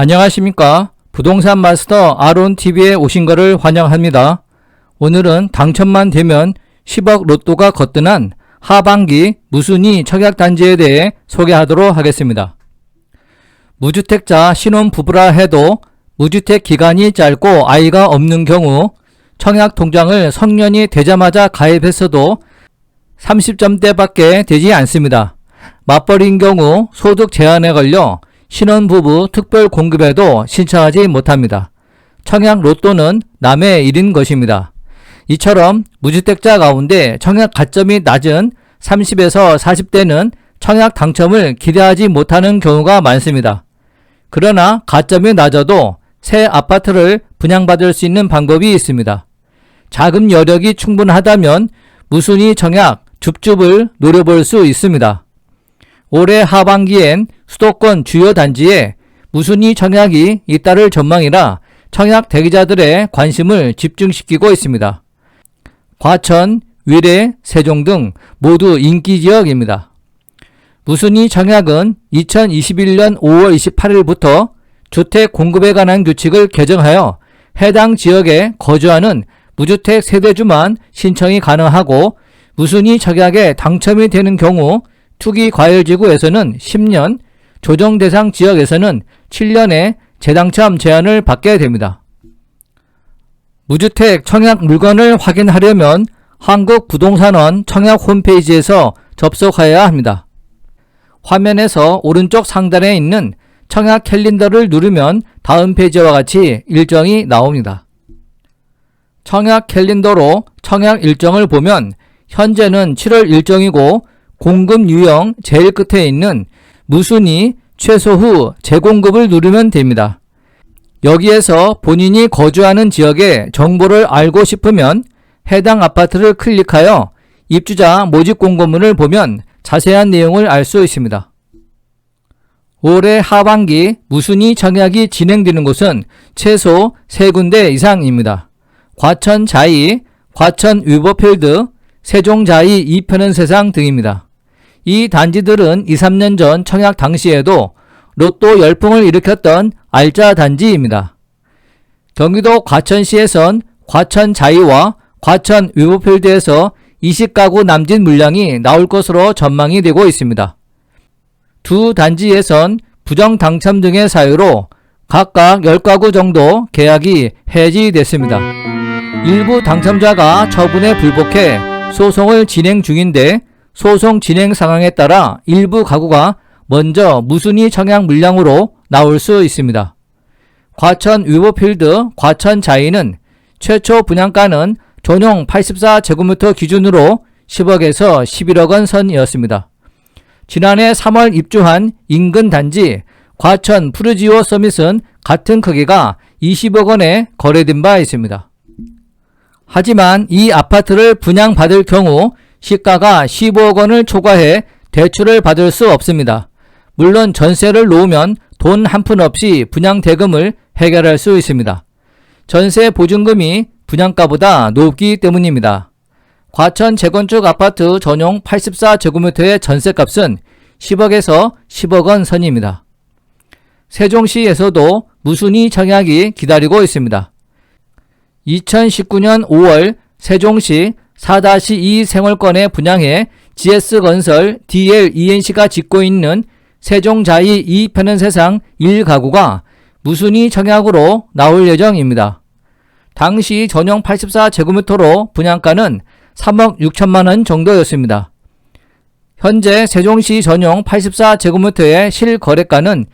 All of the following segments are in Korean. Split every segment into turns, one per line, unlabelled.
안녕하십니까. 부동산 마스터 아론TV에 오신 것을 환영합니다. 오늘은 당첨만 되면 10억 로또가 거뜬한 하반기 무순위 청약단지에 대해 소개하도록 하겠습니다. 무주택자 신혼부부라 해도 무주택 기간이 짧고 아이가 없는 경우 청약통장을 성년이 되자마자 가입했어도 30점대밖에 되지 않습니다. 맞벌이인 경우 소득 제한에 걸려 신혼부부 특별공급에도 신청하지 못합니다. 청약 로또는 남의 일인 것입니다. 이처럼 무주택자 가운데 청약 가점이 낮은 30에서 40대는 청약 당첨을 기대하지 못하는 경우가 많습니다. 그러나 가점이 낮아도 새 아파트를 분양받을 수 있는 방법이 있습니다. 자금 여력이 충분하다면 무순위 청약 줍줍을 노려볼 수 있습니다. 올해 하반기엔 수도권 주요 단지에 무순위 청약이 잇따를 전망이라 청약 대기자들의 관심을 집중시키고 있습니다. 과천, 위례, 세종 등 모두 인기 지역입니다. 무순위 청약은 2021년 5월 28일부터 주택 공급에 관한 규칙을 개정하여 해당 지역에 거주하는 무주택 세대주만 신청이 가능하고 무순위 청약에 당첨이 되는 경우 투기과열지구에서는 10년, 조정대상 지역에서는 7년의 재당첨 제한을 받게 됩니다. 무주택 청약 물건을 확인하려면 한국부동산원 청약 홈페이지에서 접속하여야 합니다. 화면에서 오른쪽 상단에 있는 청약 캘린더를 누르면 다음 페이지와 같이 일정이 나옵니다. 청약 캘린더로 청약 일정을 보면 현재는 7월 일정이고 공급 유형 제일 끝에 있는 무순위 최소 후 재공급을 누르면 됩니다. 여기에서 본인이 거주하는 지역의 정보를 알고 싶으면 해당 아파트를 클릭하여 입주자 모집 공고문을 보면 자세한 내용을 알 수 있습니다. 올해 하반기 무순위 청약이 진행되는 곳은 최소 3군데 이상입니다. 과천 자이, 과천 위버필드, 세종 자이 2편은 세상 등입니다. 이 단지들은 2-3년 전 청약 당시에도 로또 열풍을 일으켰던 알짜 단지입니다. 경기도 과천시에선 과천 자이와 과천 위버필드에서 20가구 남짓 물량이 나올 것으로 전망이 되고 있습니다. 두 단지에선 부정 당첨 등의 사유로 각각 10가구 정도 계약이 해지됐습니다. 일부 당첨자가 처분에 불복해 소송을 진행 중인데 소송 진행 상황에 따라 일부 가구가 먼저 무순위 청약 물량으로 나올 수 있습니다. 과천 위버필드 과천 자이는 최초 분양가는 전용 84제곱미터 기준으로 10억에서 11억 원 선이었습니다. 지난해 3월 입주한 인근 단지 과천 푸르지오 서밋은 같은 크기가 20억 원에 거래된 바 있습니다. 하지만 이 아파트를 분양받을 경우 시가가 15억 원을 초과해 대출을 받을 수 없습니다. 물론 전세를 놓으면 돈 한 푼 없이 분양 대금을 해결할 수 있습니다. 전세 보증금이 분양가보다 높기 때문입니다. 과천 재건축 아파트 전용 84제곱미터의 전세값은 10억에서 10억 원 선입니다. 세종시에서도 무순위 청약이 기다리고 있습니다. 2019년 5월 세종시 4-2 생활권에 분양해 GS건설, DLENC가 짓고 있는 세종자이 2편은 세상 1가구가 무순위 청약으로 나올 예정입니다. 당시 전용 84제곱미터로 분양가는 3억 6천만 원 정도였습니다. 현재 세종시 전용 84제곱미터의 실거래가는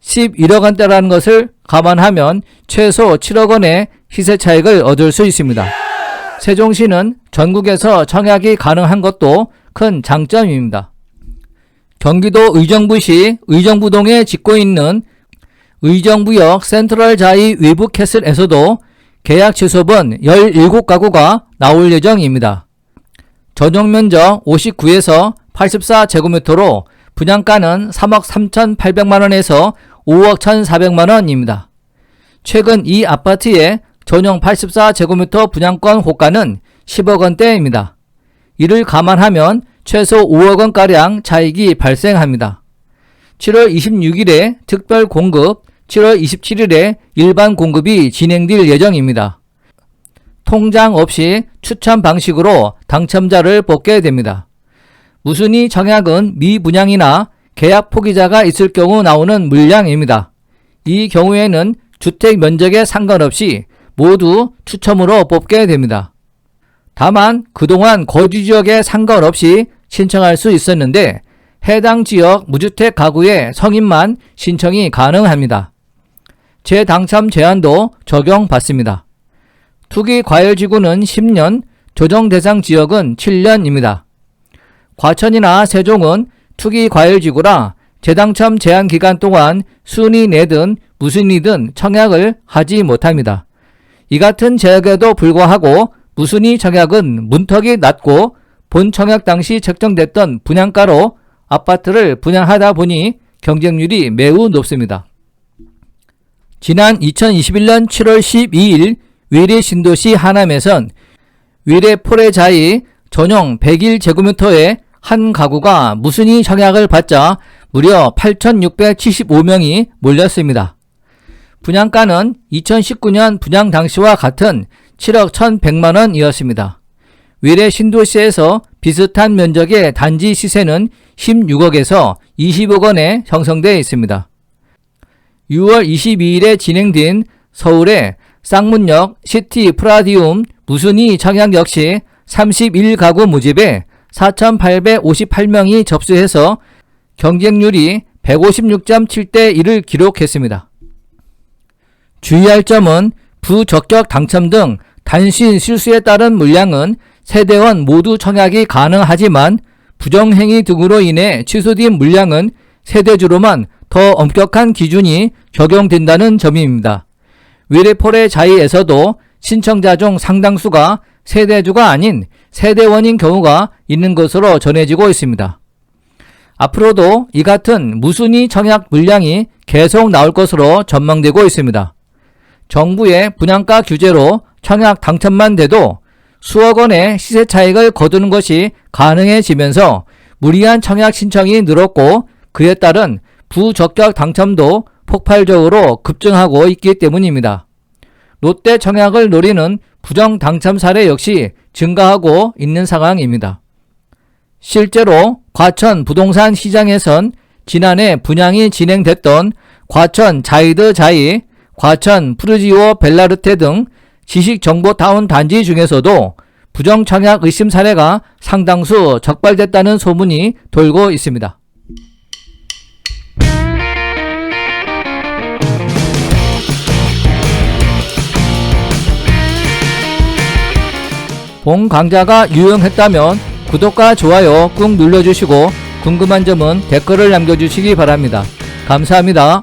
11억 원대라는 것을 감안하면 최소 7억 원의 시세 차익을 얻을 수 있습니다. 세종시는 전국에서 청약이 가능한 것도 큰 장점입니다. 경기도 의정부시 의정부동에 짓고 있는 의정부역 센트럴자이 외부캐슬에서도 계약 취소분 17가구가 나올 예정입니다. 전용 면적 59에서 84제곱미터로 분양가는 3억 3,800만원에서 5억 1,400만원입니다. 최근 이 아파트의 전용 84제곱미터 분양권 호가는 10억 원대입니다. 이를 감안하면 최소 5억 원가량 차익이 발생합니다. 7월 26일에 특별 공급 7월 27일에 일반 공급이 진행될 예정입니다. 통장 없이 추첨 방식으로 당첨자를 뽑게 됩니다. 무순위 청약은 미분양이나 계약 포기자가 있을 경우 나오는 물량입니다. 이 경우에는 주택 면적에 상관없이 모두 추첨으로 뽑게 됩니다. 다만 그동안 거주지역에 상관없이 신청할 수 있었는데 해당 지역 무주택 가구의 성인만 신청이 가능합니다. 재당첨 제한도 적용받습니다. 투기과열지구는 10년, 조정대상 지역은 7년입니다. 과천이나 세종은 투기과열지구라 재당첨 제한 기간 동안 순위 내든 무순위든 청약을 하지 못합니다. 이 같은 제약에도 불구하고 무순위 청약은 문턱이 낮고 본 청약 당시 책정됐던 분양가로 아파트를 분양하다 보니 경쟁률이 매우 높습니다. 지난 2021년 7월 12일 위례 신도시 하남에선 위례 포레자이 전용 101제곱미터의 한 가구가 무순위 청약을 받자 무려 8,675명이 몰렸습니다. 분양가는 2019년 분양 당시와 같은 7억 1,100만원이었습니다. 위례 신도시에서 비슷한 면적의 단지 시세는 16억에서 20억 원에 형성되어 있습니다. 6월 22일에 진행된 서울의 쌍문역 시티 프라디움 무순위 청약 역시 31가구 모집에 4,858명이 접수해서 경쟁률이 156.7대 1을 기록했습니다. 주의할 점은 부적격 당첨 등 단신 실수에 따른 물량은 세대원 모두 청약이 가능하지만 부정행위 등으로 인해 취소된 물량은 세대주로만 더 엄격한 기준이 적용된다는 점입니다. 위례포레자이에서도 신청자 중 상당수가 세대주가 아닌 세대원인 경우가 있는 것으로 전해지고 있습니다. 앞으로도 이 같은 무순위 청약 물량이 계속 나올 것으로 전망되고 있습니다. 정부의 분양가 규제로 청약 당첨만 돼도 수억 원의 시세 차익을 거두는 것이 가능해지면서 무리한 청약 신청이 늘었고 그에 따른 부적격 당첨도 폭발적으로 급증하고 있기 때문입니다. 롯데 청약을 노리는 부정 당첨 사례 역시 증가하고 있는 상황입니다. 실제로 과천 부동산 시장에선 지난해 분양이 진행됐던 과천 자이드 자이, 과천 푸르지오 벨라르테 등 지식정보타운 단지 중에서도 부정 청약 의심 사례가 상당수 적발됐다는 소문이 돌고 있습니다. 본 강좌가 유용했다면 구독과 좋아요 꾹 눌러주시고 궁금한 점은 댓글을 남겨주시기 바랍니다. 감사합니다.